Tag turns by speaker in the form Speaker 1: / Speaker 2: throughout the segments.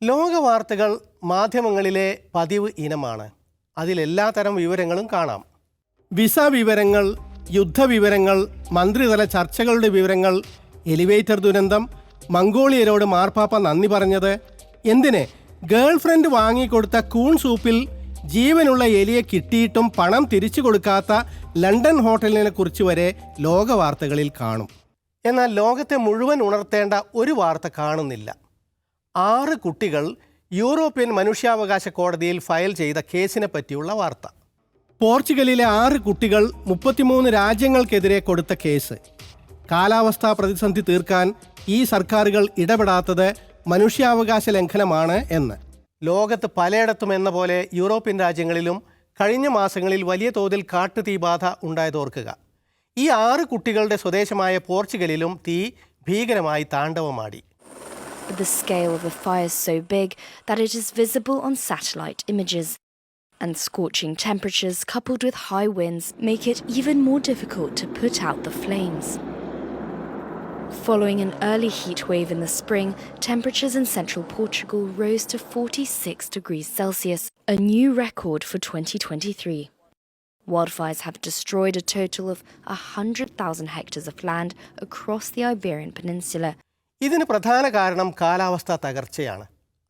Speaker 1: ലോകവാർത്തകൾ മാധ്യമങ്ങളിലെ പതിവ് ഇനമാണ്. അതിലെല്ലാത്തരം വിവരങ്ങളും കാണാം. വിസ വിവരങ്ങൾ, യുദ്ധവിവരങ്ങൾ, മന്ത്രിതല ചർച്ചകളുടെ വിവരങ്ങൾ, എലിവേറ്റർ ദുരന്തം, മംഗോളിയരോട് മാർപ്പാപ്പ നന്ദി പറഞ്ഞത്, എന്തിന് ഗേൾഫ്രണ്ട് വാങ്ങിക്കൊടുത്ത കൂൺ സൂപ്പിൽ ജീവനുള്ള എലിയെ കിട്ടിയിട്ടും പണം തിരിച്ചു കൊടുക്കാത്ത ലണ്ടൻ ഹോട്ടലിനെ കുറിച്ച് വരെ ലോകവാർത്തകളിൽ കാണും. എന്നാൽ ലോകത്തെ മുഴുവൻ ഉണർത്തേണ്ട ഒരു വാർത്ത കാണുന്നില്ല. 6 കുട്ടികൾ യൂറോപ്യൻ മനുഷ്യാവകാശ കോടതിയിൽ ഫയൽ ചെയ്ത കേസിനെ പറ്റിയുള്ള വാർത്ത. പോർച്ചുഗലിലെ 6 കുട്ടികൾ 33 രാജ്യങ്ങൾക്കെതിരെ കൊടുത്ത കേസ്. കാലാവസ്ഥാ പ്രതിസന്ധി തീർക്കാൻ ഈ സർക്കാരുകൾ ഇടപെടാത്തത് മനുഷ്യാവകാശ ലംഘനമാണ് എന്ന്. ലോകത്ത് പലയിടത്തും എന്ന പോലെ യൂറോപ്യൻ രാജ്യങ്ങളിലും കഴിഞ്ഞ മാസങ്ങളിൽ വലിയ തോതിൽ കാട്ടുതീബാധ ഉണ്ടായതോർക്കുക. ഈ 6 കുട്ടികളുടെ സ്വദേശമായ പോർച്ചുഗലിലും തീ ഭീകരമായി താണ്ഡവമാടി.
Speaker 2: The scale of the fire is so big that it is visible on satellite images, and scorching temperatures coupled with high winds make it even more difficult to put out the flames. Following an early heat wave in the spring, temperatures in central Portugal rose to 46 degrees Celsius, a new record for 2023. Wildfires have destroyed a total of 100,000 hectares of land across the Iberian Peninsula.
Speaker 1: ഇതിന് പ്രധാന കാരണം കാലാവസ്ഥാ തകർച്ചയാണ്.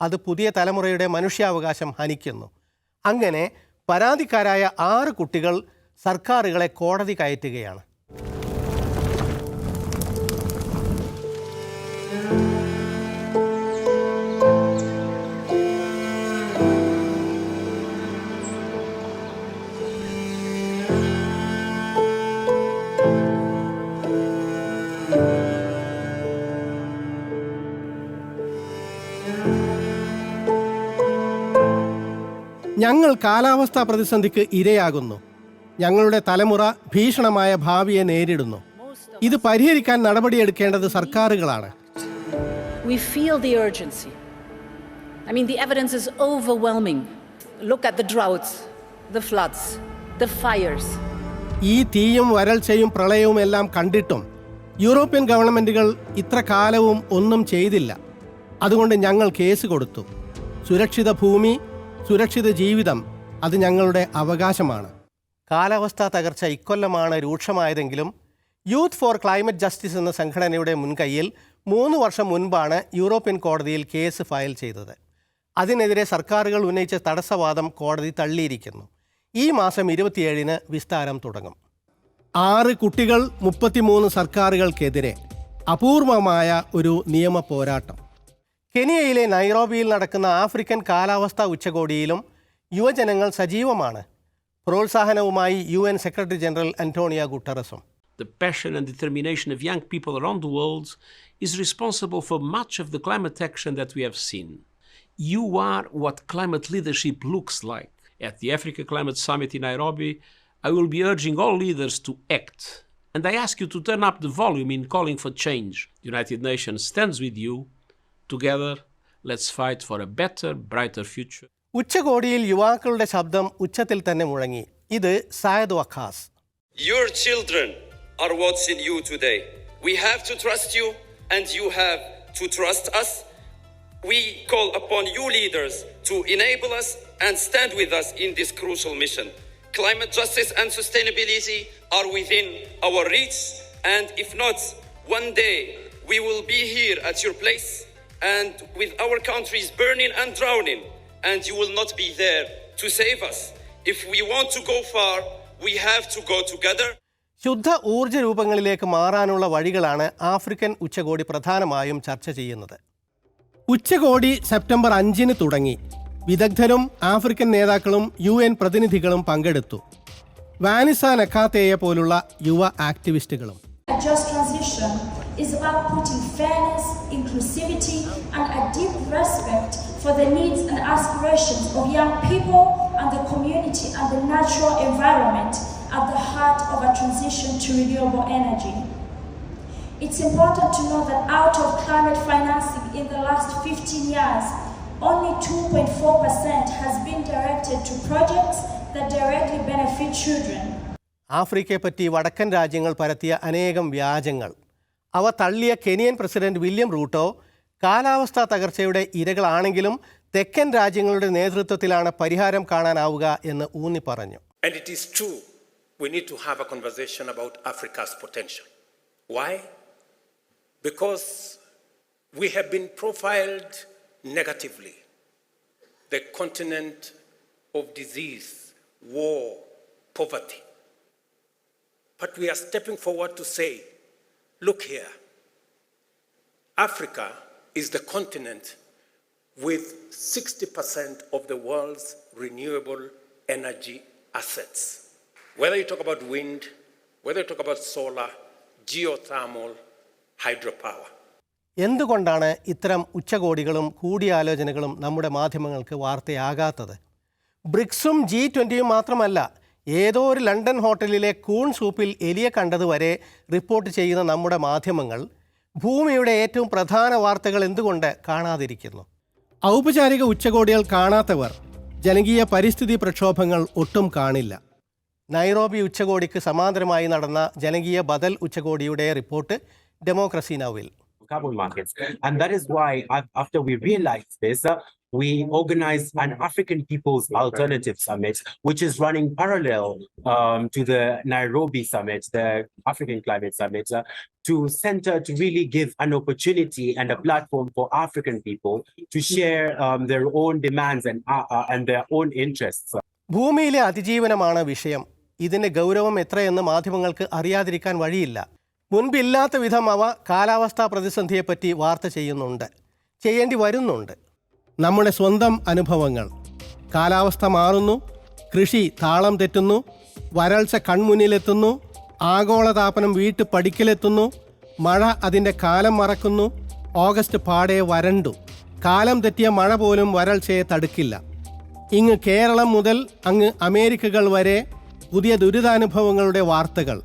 Speaker 1: അത് പുതിയ തലമുറയുടെ മനുഷ്യാവകാശം ഹനിക്കുന്നു. അങ്ങനെ പരാതിക്കാരായ 6 കുട്ടികൾ സർക്കാരുകളെ കോടതി കയറ്റുകയാണ്. ഞങ്ങൾ കാലാവസ്ഥാ പ്രതിസന്ധിക്ക് ഇരയാകുന്നു. ഞങ്ങളുടെ തലമുറ ഭീഷണമായ ഭാവിയെ നേരിടുന്നു. ഇത് പരിഹരിക്കാൻ നടപടിയെടുക്കേണ്ടത് സർക്കാരുകളാണ്.
Speaker 3: We feel the urgency. I mean, the evidence is overwhelming. Look at the droughts, the floods, the fires.
Speaker 1: ഈ തീയും വരൾച്ചയും പ്രളയവും എല്ലാം കണ്ടിട്ടും യൂറോപ്യൻ ഗവൺമെന്റുകൾ ഇത്ര കാലവും ഒന്നും ചെയ്തില്ല. അതുകൊണ്ട് ഞങ്ങൾ കേസ് കൊടുത്തു. സുരക്ഷിത ഭൂമി, സുരക്ഷിത ജീവിതം, അത് ഞങ്ങളുടെ അവകാശമാണ്. കാലാവസ്ഥാ തകർച്ച ഇക്കൊല്ലമാണ് രൂക്ഷമായതെങ്കിലും യൂത്ത് ഫോർ ക്ലൈമറ്റ് ജസ്റ്റിസ് എന്ന സംഘടനയുടെ മുൻകൈയിൽ 3 വർഷം മുൻപാണ് യൂറോപ്യൻ കോടതിയിൽ കേസ് ഫയൽ ചെയ്തത്. അതിനെതിരെ സർക്കാരുകൾ ഉന്നയിച്ച തടസ്സവാദം കോടതി തള്ളിയിരിക്കുന്നു. ഈ മാസം 27-ന് വിസ്താരം തുടങ്ങും. 6 കുട്ടികൾ, 33 സർക്കാരുകൾക്കെതിരെ അപൂർവമായ ഒരു നിയമ പോരാട്ടം. കെനിയയിലെ നൈറോബിയിൽ നടക്കുന്ന ആഫ്രിക്കൻ കാലാവസ്ഥാ ഉച്ചകോടിയിലും യുവജനങ്ങൾ സജീവമാണ്. പ്രോത്സാഹനവുമായി UN സെക്രട്ടറി ജനറൽ അന്റോണിയോ ഗുട്ടറസും.
Speaker 4: The passion and determination of young people around the world is responsible for much of the climate action that we have seen. You are what climate leadership looks like. At the Africa Climate Summit in Nairobi, I will be urging all leaders to act. And I ask you to turn up the volume in calling for change. The United Nations stands with you. Together, let's fight for a better, brighter future.
Speaker 1: ഉച്ചകോടിയിൽ യുവാക്കളുടെ ശബ്ദം ഉച്ചത്തിൽ തന്നെ മുഴങ്ങി. ഇത് Zayed Waqas.
Speaker 5: Your children are what's in you today. We have to trust you and you have to trust us. We call upon you leaders to enable us and stand with us in this crucial mission. Climate justice and sustainability are within our reach, and if not, one day we will be here at your place and with our countries burning and drowning, and you will not be there to save us. If we want to go far, we have to go together.
Speaker 1: ശുദ്ധ ഊർജ്ജ രൂപങ്ങളിലേക്ക് മാറാനുള്ള വഴികളാണ് African ഉച്ചകോടി പ്രധാനമായും ചർച്ച ചെയ്യുന്നത്. ഉച്ചകോടി September 5-ന് തുടങ്ങി. വിദഗ്ധരും ആഫ്രിക്കൻ നേതാക്കളും UN പ്രതിനിധികളും പങ്കെടുത്തു. വാനിസ നക്കാത്തേയെ പോലുള്ള യുവ ആക്ടിവിസ്റ്റുകളും.
Speaker 6: Just transition is about putting fairness, inclusivity, and a deep respect for the needs and aspirations of young people and the community and the natural environment at the heart of a transition to renewable energy. It's important to know that out of climate financing in the last 15 years, only 2.4% has been directed to projects that directly benefit children.
Speaker 1: ആഫ്രിക്കയെ പറ്റി വടക്കൻ രാജ്യങ്ങൾ പരത്തിയ അനേകം വ്യാജങ്ങൾ. അവ തള്ളിയ Kenyan president William Ruto കാലാവസ്ഥാ തകർച്ചയുടെ ഇരകളാണെങ്കിലും തെക്കൻ രാജ്യങ്ങളുടെ നേതൃത്വത്തിലാണ് പരിഹാരം കാണാനാവുക എന്ന് ഊന്നി പറഞ്ഞു.
Speaker 7: And it is true, we need to have a conversation about Africa's potential. Why? Because we have been profiled negatively. The continent of disease, war, poverty. But we are stepping forward to say, look here, Africa is the continent with 60% of the world's renewable energy assets. Whether you talk about wind, whether you talk about solar, geothermal, hydropower.
Speaker 1: എന്തുകൊണ്ടാണ് ഇത്തരം ഉച്ചകോടികളും കൂടിയാലോചനകളും നമ്മുടെ മാധ്യമങ്ങൾക്ക് വാർത്തയാകാത്തത്? ബ്രിക്സും G20 മാത്രമല്ല, ഏതോ ഒരു London ഹോട്ടലിലെ കൂൺ സൂപ്പിൽ എലിയെ കണ്ടതുവരെ റിപ്പോർട്ട് ചെയ്യുന്ന നമ്മുടെ മാധ്യമങ്ങൾ ഭൂമിയുടെ ഏറ്റവും പ്രധാന വാർത്തകൾ എന്തുകൊണ്ട് കാണാതിരിക്കുന്നു? ഔപചാരിക ഉച്ചകോടികൾ കാണാത്തവർ ജനകീയ പരിസ്ഥിതി പ്രക്ഷോഭങ്ങൾ ഒട്ടും കാണില്ല. നൈറോബി ഉച്ചകോടിക്ക് സമാന്തരമായി നടന്ന ജനകീയ ബദൽ ഉച്ചകോടിയുടെ റിപ്പോർട്ട് ഡെമോക്രസി നൗവിൽ.
Speaker 8: Carbon markets. And that is why after we realized this, we organized an African People's Alternative Summit, which is running parallel to the Nairobi Summit, the African Climate Summit, to really give an opportunity and a platform for African people to share their own demands and their own interests.
Speaker 1: ഭൂമിയിലെ അതിജീവനമാണ് വിഷയം. ഇതിന്റെ ഗൗരവം എത്രയെന്ന് മാധ്യമങ്ങൾക്ക് അറിയാതിരിക്കാൻ വഴിയില്ല. മുൻപില്ലാത്ത വിധം അവ കാലാവസ്ഥാ പ്രതിസന്ധിയെപ്പറ്റി വാർത്ത ചെയ്യുന്നുണ്ട്, ചെയ്യേണ്ടി വരുന്നുണ്ട്. നമ്മുടെ സ്വന്തം അനുഭവങ്ങൾ. കാലാവസ്ഥ മാറുന്നു, കൃഷി താളം തെറ്റുന്നു, വരൾച്ച കൺമുന്നിലെത്തുന്നു, ആഗോളതാപനം പടിക്കലെത്തുന്നു, മഴ അതിൻ്റെ കാലം മറക്കുന്നു, ഓഗസ്റ്റ് പാടെ വരണ്ടു. കാലം തെറ്റിയ മഴ പോലും വരൾച്ചയെ തടുക്കില്ല. ഇങ്ങ് കേരളം മുതൽ അങ്ങ് അമേരിക്കകൾ വരെ പുതിയ ദുരിതാനുഭവങ്ങളുടെ വാർത്തകൾ.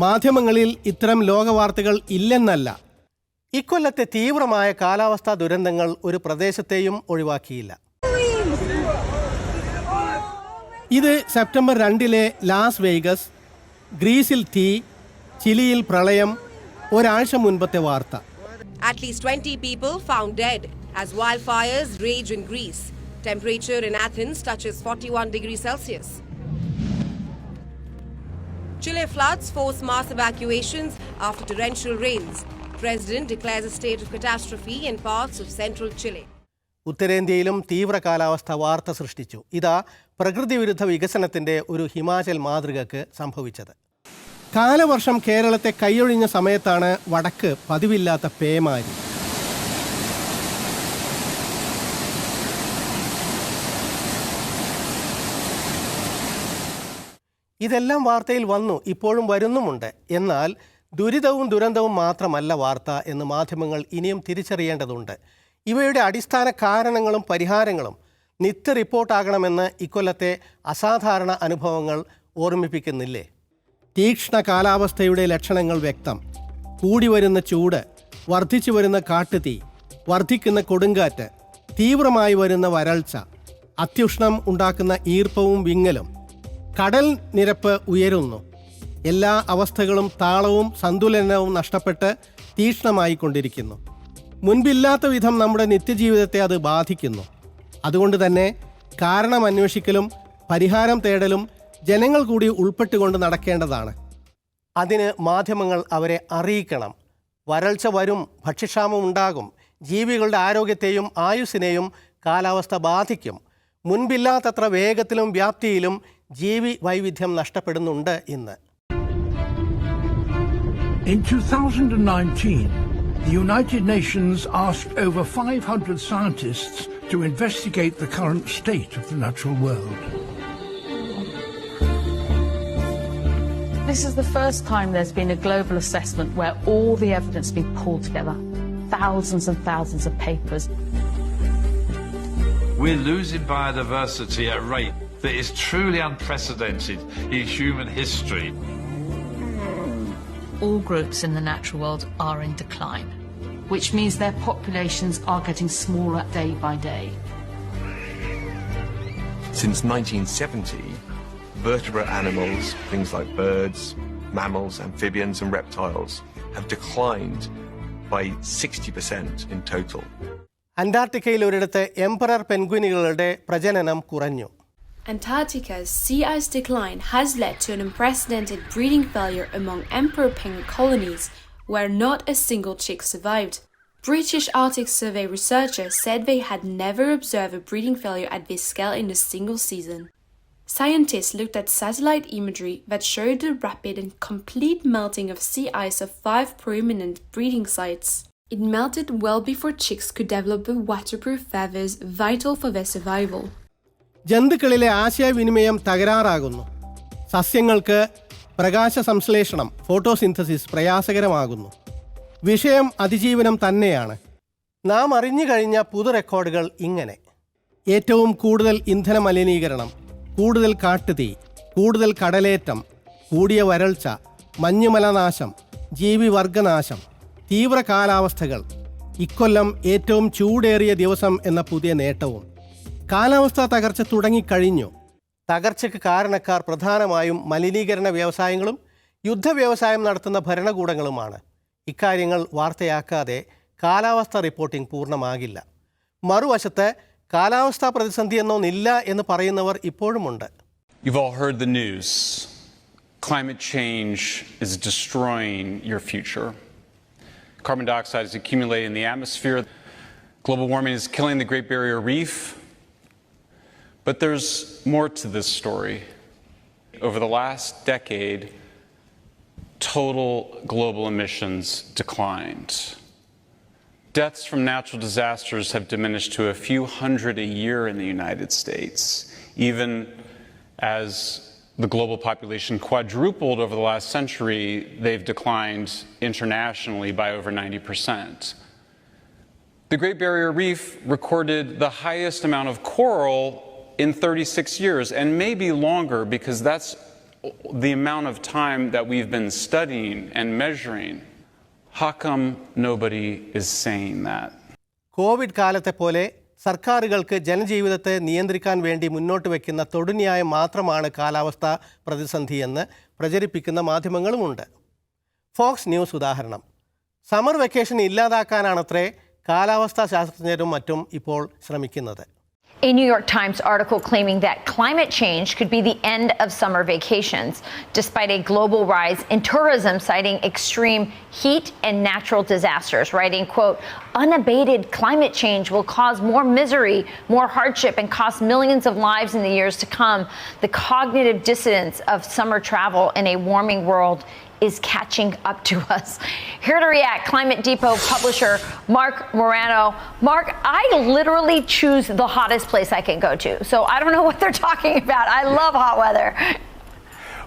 Speaker 1: മാധ്യമങ്ങളിൽ ഇത്തരം ലോകവാർത്തകൾ ഇല്ലെന്നല്ല, ഇക്കൊല്ലത്തെ തീവ്രമായ കാലാവസ്ഥാ ദുരന്തങ്ങൾ ഒരു പ്രദേശത്തെയും ഒഴിവാക്കിയില്ല. ഇത് സെപ്റ്റംബർ 2 ലാസ് വേഗസ്, ഗ്രീസിൽ തീ, ചിലിയിൽ പ്രളയം, ഒരാഴ്ച മുൻപത്തെ വാർത്ത.
Speaker 9: At least 20 people found dead as wildfires rage in Greece. Temperature in Athens touches 41 degrees Celsius. Chile floods force mass evacuations after torrential rains. President declares a state of catastrophe in parts of central Chile.
Speaker 1: ഉത്തരേന്ത്യയിലും തീവ്ര കാലാവസ്ഥ വാർത്ത സൃഷ്ടിച്ചു. ഇതാ പ്രകൃതി വിരുദ്ധ വികസനത്തിന്റെ ഒരു ഹിമാചൽ മാതൃകക്ക് സംഭവിച്ചത്. കാലവർഷം കേരളത്തെ കൈയൊഴിഞ്ഞ സമയത്താണ് വടക്ക് പതിവില്ലാത്ത പേമാരി. ഇതെല്ലാം വാർത്തയിൽ വന്നു, ഇപ്പോഴും വരുന്നുമുണ്ട്. എന്നാൽ ദുരിതവും ദുരന്തവും മാത്രമല്ല വാർത്ത എന്ന് മാധ്യമങ്ങൾ ഇനിയും തിരിച്ചറിയേണ്ടതുണ്ട്. ഇവയുടെ അടിസ്ഥാന കാരണങ്ങളും പരിഹാരങ്ങളും നിത്യ റിപ്പോർട്ടാകണമെന്ന് ഇക്കൊല്ലത്തെ അസാധാരണ അനുഭവങ്ങൾ ഓർമ്മിപ്പിക്കുന്നില്ലേ? തീക്ഷ്ണ കാലാവസ്ഥയുടെ ലക്ഷണങ്ങൾ വ്യക്തം. കൂടിവരുന്ന ചൂട്, വർദ്ധിച്ചു വരുന്ന കാട്ടുതീ, വർദ്ധിക്കുന്ന കൊടുങ്കാറ്റ്, തീവ്രമായി വരുന്ന വരൾച്ച, അത്യുഷ്ണം ഉണ്ടാക്കുന്ന ഈർപ്പവും വിങ്ങലും, കടൽ നിരപ്പ് ഉയരുന്നു. എല്ലാ അവസ്ഥകളും താളവും സന്തുലനവും നഷ്ടപ്പെട്ട് തീക്ഷ്ണമായി കൊണ്ടിരിക്കുന്നു. മുൻപില്ലാത്ത വിധം നമ്മുടെ നിത്യജീവിതത്തെ അത് ബാധിക്കുന്നു. അതുകൊണ്ട് തന്നെ കാരണം അന്വേഷിക്കലും പരിഹാരം തേടലും ജനങ്ങൾ കൂടി ഉൾപ്പെട്ടുകൊണ്ട് നടക്കേണ്ടതാണ്. അതിന് മാധ്യമങ്ങൾ അവരെ അറിയിക്കണം. വരൾച്ച വരും, ഭക്ഷ്യക്ഷാമം ഉണ്ടാകും, ജീവികളുടെ ആരോഗ്യത്തെയും ആയുസ്സിനെയും കാലാവസ്ഥ ബാധിക്കും. മുൻപില്ലാത്തത്ര വേഗത്തിലും വ്യാപ്തിയിലും ജീവി വൈവിധ്യം നഷ്ടപ്പെടുന്നുണ്ട് ഇന്ന്.
Speaker 10: In 2019, the United Nations asked over 500 scientists to investigate the current state of the natural world.
Speaker 11: This is the first time there's been a global assessment where all the evidence has been pulled together. Thousands and thousands of papers.
Speaker 12: We're losing biodiversity at a rate that is truly unprecedented in human history.
Speaker 11: All groups in the natural world are in decline, which means their populations are getting smaller day by day.
Speaker 13: Since 1970, vertebrate animals, things like birds, mammals, amphibians and reptiles, have declined by 60% in total.
Speaker 1: അന്റാർട്ടിക്കയിൽ ഒരിടത്ത് emperor പെൻഗ്വിനുകളുടെ പ്രജനനം കുറഞ്ഞു.
Speaker 14: Antarctica's sea ice decline has led to an unprecedented breeding failure among emperor penguin colonies, where not a single chick survived. British Arctic Survey researchers said they had never observed a breeding failure at this scale in a single season. Scientists looked at satellite imagery that showed the rapid and complete melting of sea ice of 5 prominent breeding sites. It melted well before chicks could develop the waterproof feathers vital for their survival.
Speaker 1: ജന്തുക്കളിലെ ആശയവിനിമയം തകരാറാകുന്നു. സസ്യങ്ങൾക്ക് പ്രകാശ സംശ്ലേഷണം photosynthesis പ്രയാസകരമാകുന്നു. വിഷയം അതിജീവനം തന്നെയാണ്. നാം അറിഞ്ഞു കഴിഞ്ഞ പുതു റെക്കോർഡുകൾ ഇങ്ങനെ: ഏറ്റവും കൂടുതൽ ഇന്ധന മലിനീകരണം, കൂടുതൽ കാട്ടുതീ, കൂടുതൽ കടലേറ്റം, കൂടിയ വരൾച്ച, മഞ്ഞുമലനാശം, ജീവിവർഗനാശം, തീവ്ര കാലാവസ്ഥകൾ, ഇക്കൊല്ലം ഏറ്റവും ചൂടേറിയ ദിവസം എന്ന പുതിയ നേട്ടവും. കാലാവസ്ഥാ തകർച്ച തുടങ്ങിക്കഴിഞ്ഞു. തകർച്ചയ്ക്ക് കാരണക്കാർ പ്രധാനമായും മലിനീകരണ വ്യവസായങ്ങളും യുദ്ധവ്യവസായം നടത്തുന്ന ഭരണകൂടങ്ങളുമാണ്. ഇക്കാര്യങ്ങൾ വാർത്തയാക്കാതെ കാലാവസ്ഥാ റിപ്പോർട്ടിംഗ് പൂർണ്ണമാകില്ല. മറുവശത്ത് കാലാവസ്ഥാ പ്രതിസന്ധി എന്നൊന്നില്ല എന്ന് പറയുന്നവർ ഇപ്പോഴുമുണ്ട്.
Speaker 15: You've all heard the news. Climate change is destroying your future. Carbon dioxide is accumulating in the atmosphere. Global warming is killing the Great Barrier Reef. But there's more to this story. Over the last decade, total global emissions declined. Deaths from natural disasters have diminished to a few hundred a year in the United States, even as the global population quadrupled over the last century. They've declined internationally by over 90%. The Great Barrier Reef recorded the highest amount of coral in 36 years, and maybe longer, because that's the amount of time that we've been studying and measuring. How come nobody is saying that?
Speaker 1: Covid കാലത്തെ പോലെ സർക്കാരുകൾക്ക് ജനജീവിതത്തെ നിയന്ത്രിക്കാൻ വേണ്ടി മുന്നോട്ട് വയ്ക്കുന്ന തൊടുന്യായം മാത്രമാണ് കാലാവസ്ഥാ പ്രതിസന്ധിയെന്ന് പ്രചരിപ്പിക്കുന്ന മാധ്യമങ്ങളുമുണ്ട്. ഫോക്സ് ന്യൂസ് ഉദാഹരണം. സമ്മർ വെക്കേഷൻ ഇല്ലാതാക്കാനാണത്രേ കാലാവസ്ഥാ ശാസ്ത്രജ്ഞരും മറ്റും ഇപ്പോൾ ശ്രമിക്കുന്നത്.
Speaker 16: A New York Times article claiming that climate change could be the end of summer vacations, despite a global rise in tourism citing extreme heat and natural disasters, writing, quote, unabated climate change will cause more misery, more hardship, and cost millions of lives in the years to come. The cognitive dissonance of summer travel in a warming world is catching up to us. Here to react, Climate Depot publisher Mark Morano. Mark, I literally choose the hottest place I can go to, so I don't know what they're talking about. I love hot weather.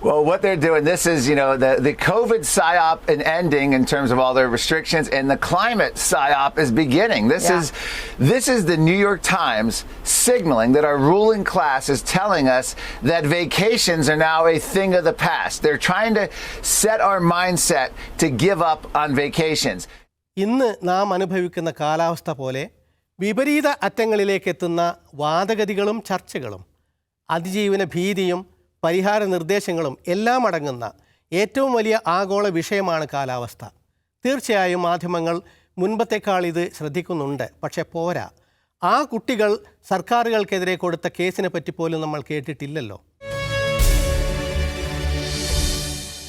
Speaker 17: Well, what they're doing, this is, the COVID psyop and ending in terms of all their restrictions, and the climate psyop is beginning. This is the New York Times signaling that our ruling class is telling us that vacations are now a thing of the past. They're trying to set our mindset to give up on vacations.
Speaker 1: ഇന്ന് നാം അനുഭവിക്കുന്ന കാലാവസ്ഥ പോലെ വിപരീത അറ്റങ്ങളിലേക്ക് എത്തുന്ന വാദഗതികളും ചർച്ചകളും അതിജീവന ഭീതിയും പരിഹാര നിർദ്ദേശങ്ങളും എല്ലാം അടങ്ങുന്ന ഏറ്റവും വലിയ ആഗോള വിഷയമാണ് കാലാവസ്ഥ. തീർച്ചയായും മാധ്യമങ്ങൾ മുൻപത്തേക്കാൾ ഇത് ശ്രദ്ധിക്കുന്നുണ്ട്. പക്ഷേ പോരാ. ആ കുട്ടികൾ സർക്കാരുകൾക്കെതിരെ കൊടുത്ത കേസിനെ പറ്റി പോലും നമ്മൾ കേട്ടിട്ടില്ലല്ലോ.